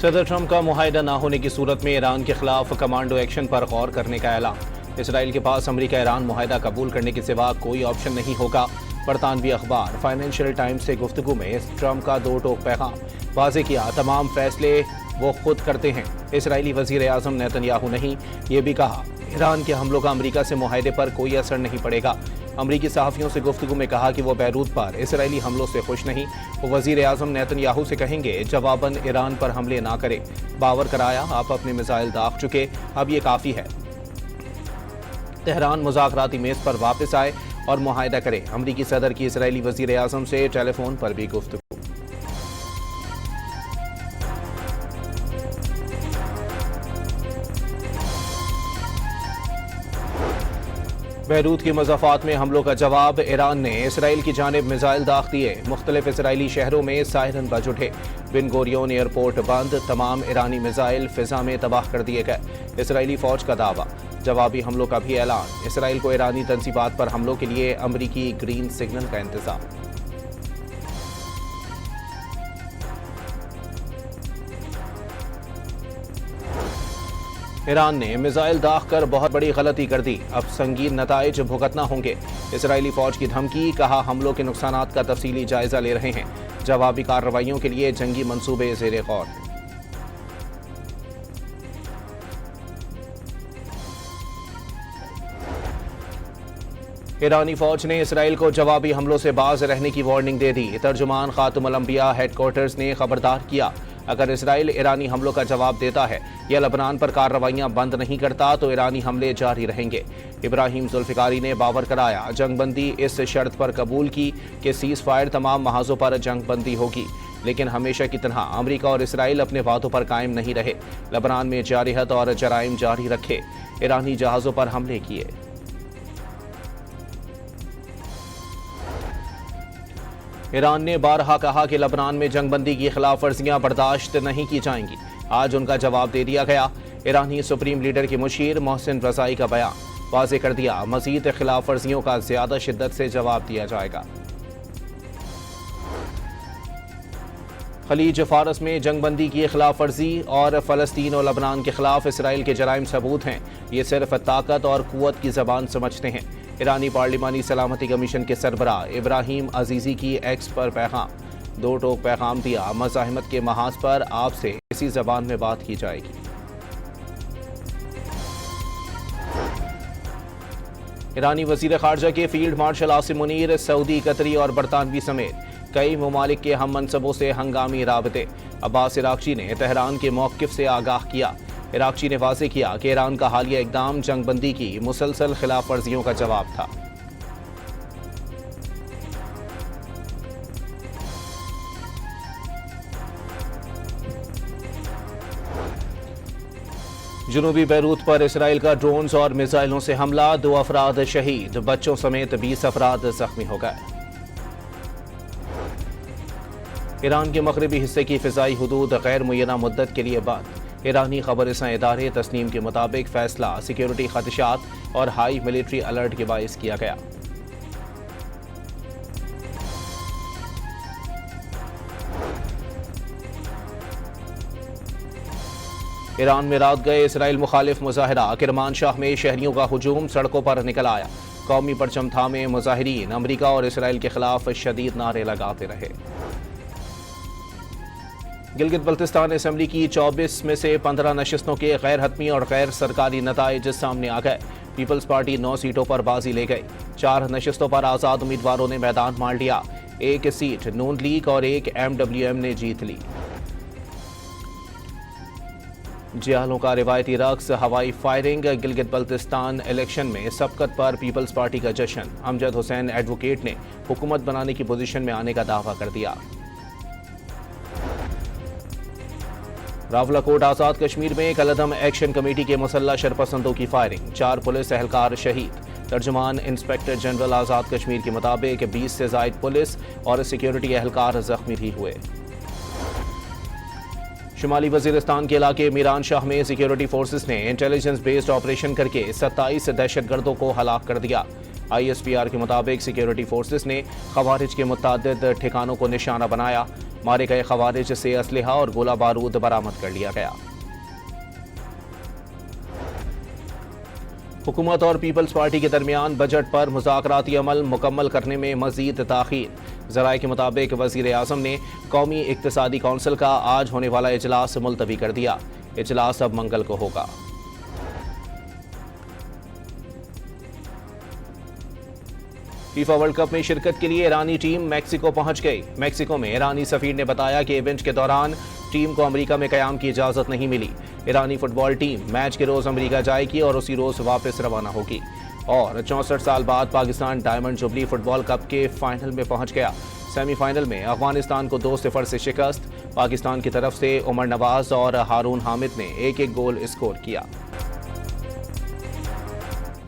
सदर ट्रंप का मुआहदा न होने की सूरत में ईरान के खिलाफ कमांडो एक्शन पर गौर करने का ऐलान। इसराइल के पास अमेरिका ईरान मुआहदा कबूल करने के सिवा कोई ऑप्शन नहीं होगा। बरतानवी अखबार फाइनेंशियल टाइम्स से गुफ्तगू में ट्रंप का दो टोक पैगाम वाज़ेह किया, तमाम फैसले वो खुद करते हैं, इसराइली वजीर आज़म नेतन्याहू नहीं। ये भी कहा ईरान के हमलों का अमेरिका से मुआहदे पर कोई असर नहीं पड़ेगा। अमरीकी सहाफ़ियों से गुफ्तगू में कहा कि वो बैरूत पर इसराइली हमलों से खुश नहीं। वो वज़ीर आज़म नेतन्याहू से कहेंगे जवाबन ईरान पर हमले ना करे। बावर कराया, आप अपने मिसाइल दाग चुके, अब ये काफ़ी है। तेहरान मुज़ाकराती मेज़ पर वापस आए और मुआहदा करे। अमरीकी सदर की इसराइली वज़ीर आज़म से टेलीफोन पर भी गुफ्तगू। बैरूत की मज़ाफ़ात में हमलों का जवाब, ईरान ने इसराइल की जानिब मिसाइल दाग दिए। मुख्तलिफ इसराइली शहरों में सायरन बज उठे। बिन गोरियोन एयरपोर्ट बंद, तमाम ईरानी मिसाइल फिजा में तबाह कर दिए गए। इसराइली फौज का दावा, जवाबी हमलों का भी ऐलान। इसराइल को ईरानी तंजीबात पर हमलों के लिए अमरीकी ग्रीन सिग्नल का इंतज़ाम। ईरान ने मिसाइल दाग कर बहुत बड़ी गलती कर दी, अब संगीन नताइज भुगतना होंगे। इसराइली फौज की धमकी, कहा हमलों के नुकसानात का तफसीली जायजा ले रहे हैं। जवाबी कार्रवाइयों के लिए जंगी मंसूबे ज़ेरे गौर। ईरानी फौज ने इसराइल को जवाबी हमलों से बाज रहने की वार्निंग दे दी। तर्जुमान खातुमुल अंबिया हेडक्वार्टर्स ने खबरदार किया, अगर इसराइल ईरानी हमलों का जवाब देता है या लबनान पर कार्रवाइयां बंद नहीं करता तो ईरानी हमले जारी रहेंगे। इब्राहिम जुल्फिकारी ने बावर कराया, जंगबंदी इस शर्त पर कबूल की कि सीज फायर तमाम महाजों पर जंगबंदी होगी, लेकिन हमेशा की तरह अमेरिका और इसराइल अपने वादों पर कायम नहीं रहे। लबनान में जारहत और जराइम जारी रखे, ईरानी जहाज़ों पर हमले किए। ईरान ने बारहा कहा कि लबनान में जंगबंदी की खिलाफ वर्जियां बर्दाश्त नहीं की जाएंगी। आज उनका जवाब दे दिया गया। ईरानी सुप्रीम लीडर के मुशीर मोहसिन रज़ाई का बयान, वाज़ेह कर दिया मजीद खिलाफ वर्जियों का ज्यादा शिद्दत से जवाब दिया जाएगा। खलीज फारस में जंगबंदी की खिलाफ वर्जी और फ़लस्तीन और लबनान के खिलाफ इसराइल के जराइम सबूत हैं। ये सिर्फ ताकत और कुव्वत की जबान समझते हैं। ईरानी पार्लिमानी सलामती कमीशन के सरबराह इब्राहिम अजीजी की एक्स पर पैगाम, दो टोक पैगाम दिया, मज़ाहिमत के महाज पर आपसे इसी जबान में बात की जाएगी। ईरानी वज़ीर ख़ारजा के field marshal Asim Munir Saudi, कतरी और बरतानवी समेत कई ममालिक के हम मनसबों से हंगामी राबते। अब्बास इराक़ची ने तेहरान के मौक़िफ़ से आगाह किया। इराक़ची ने वाज़ेह किया कि ईरान का हालिया इक़दाम जंगबंदी की मुसलसल खिलाफ वर्जियों का जवाब था। जनूबी बैरूत पर इसराइल का ड्रोन्स और मिसाइलों से हमला, 2 अफराद शहीद, बच्चों समेत 20 अफराद जख्मी हो गए। ईरान के मगरबी हिस्से की फ़िज़ाई हुदूद गैर मुय्यना मुद्दत के लिए बंद। ईरानी खबररसां इदारे तस्नीम के मुताबिक फैसला सिक्योरिटी खदशात और हाई मिलिट्री अलर्ट के बाइस किया गया। ईरान में रात गए इसराइल मुखालिफ मुजाहिरा, किरमानशाह में शहरियों का हुजूम, सड़कों पर निकल आया। कौमी परचम थामे मुजाहिरीन अमरीका और इसराइल के खिलाफ शदीद नारे लगाते रहे। गिलगित बल्तिस्तान असेंबली की 24 में से 15 नशिस्तों के गैर हतमी और गैर सरकारी नताइज सामने आ गए। पीपल्स पार्टी 9 सीटों पर बाजी ले गई। 4 नशिस्तों पर आज़ाद उम्मीदवारों ने मैदान मार लिया। 1 सीट नून लीग और 1 MWM ने जीत ली। जियालों का रिवायती रक्स, हवाई फायरिंग, गिलगित बल्तिस्तान इलेक्शन में सबकत पर पीपल्स पार्टी का जश्न। अमजद हुसैन एडवोकेट ने हुकूमत बनाने की पोजीशन में आने का दावा कर दिया। रावलाकोट आज़ाद कश्मीर में कलदम एक्शन कमेटी के मुसल्लह शरपसंदों की फायरिंग, 4 पुलिस एहलकार शहीद। तर्जुमान इंस्पेक्टर जनरल आज़ाद कश्मीर के मुताबिक 20 से ज़ायद पुलिस और सिक्योरिटी एहलकार जख्मी भी हुए। शुमाली वजीरिस्तान के इलाके मीरान शाह में सिक्योरिटी फोर्सेस ने इंटेलिजेंस बेस्ड ऑपरेशन करके 27 दहशतगर्दों को हलाक कर दिया। ISPR के मुताबिक सिक्योरिटी फोर्सेस ने खवारिज के मुतादिद ठिकानों को निशाना बनाया। मारे गए खवारिज से असलहा और गोला बारूद बरामद कर लिया गया। हुकूमत और पीपल्स पार्टी के दरमियान बजट पर मुज़ाकराती अमल मुकम्मल करने में मजीद ताख़ीर। ज़राए के मुताबिक वज़ीर आज़म ने कौमी इक़्तिसादी कौंसिल का आज होने वाला इजलास मुलतवी कर दिया। इजलास अब मंगल को होगा। फीफा वर्ल्ड कप में शिरकत के लिए ईरानी टीम मैक्सिको पहुंच गई। मैक्सिको में ईरानी सफीर ने बताया कि इवेंट के दौरान टीम को अमेरिका में क़याम की इजाज़त नहीं मिली। ईरानी फुटबॉल टीम मैच के रोज़ अमेरिका जाएगी और उसी रोज़ वापस रवाना होगी। और 64 साल बाद Pakistan diamond jubilee football cup के फाइनल में पहुंच गया। सेमीफाइनल में अफगानिस्तान को 2-0 से शिकस्त। पाकिस्तान की तरफ से उमर नवाज और हारून हामिद ने एक-एक गोल स्कोर किया।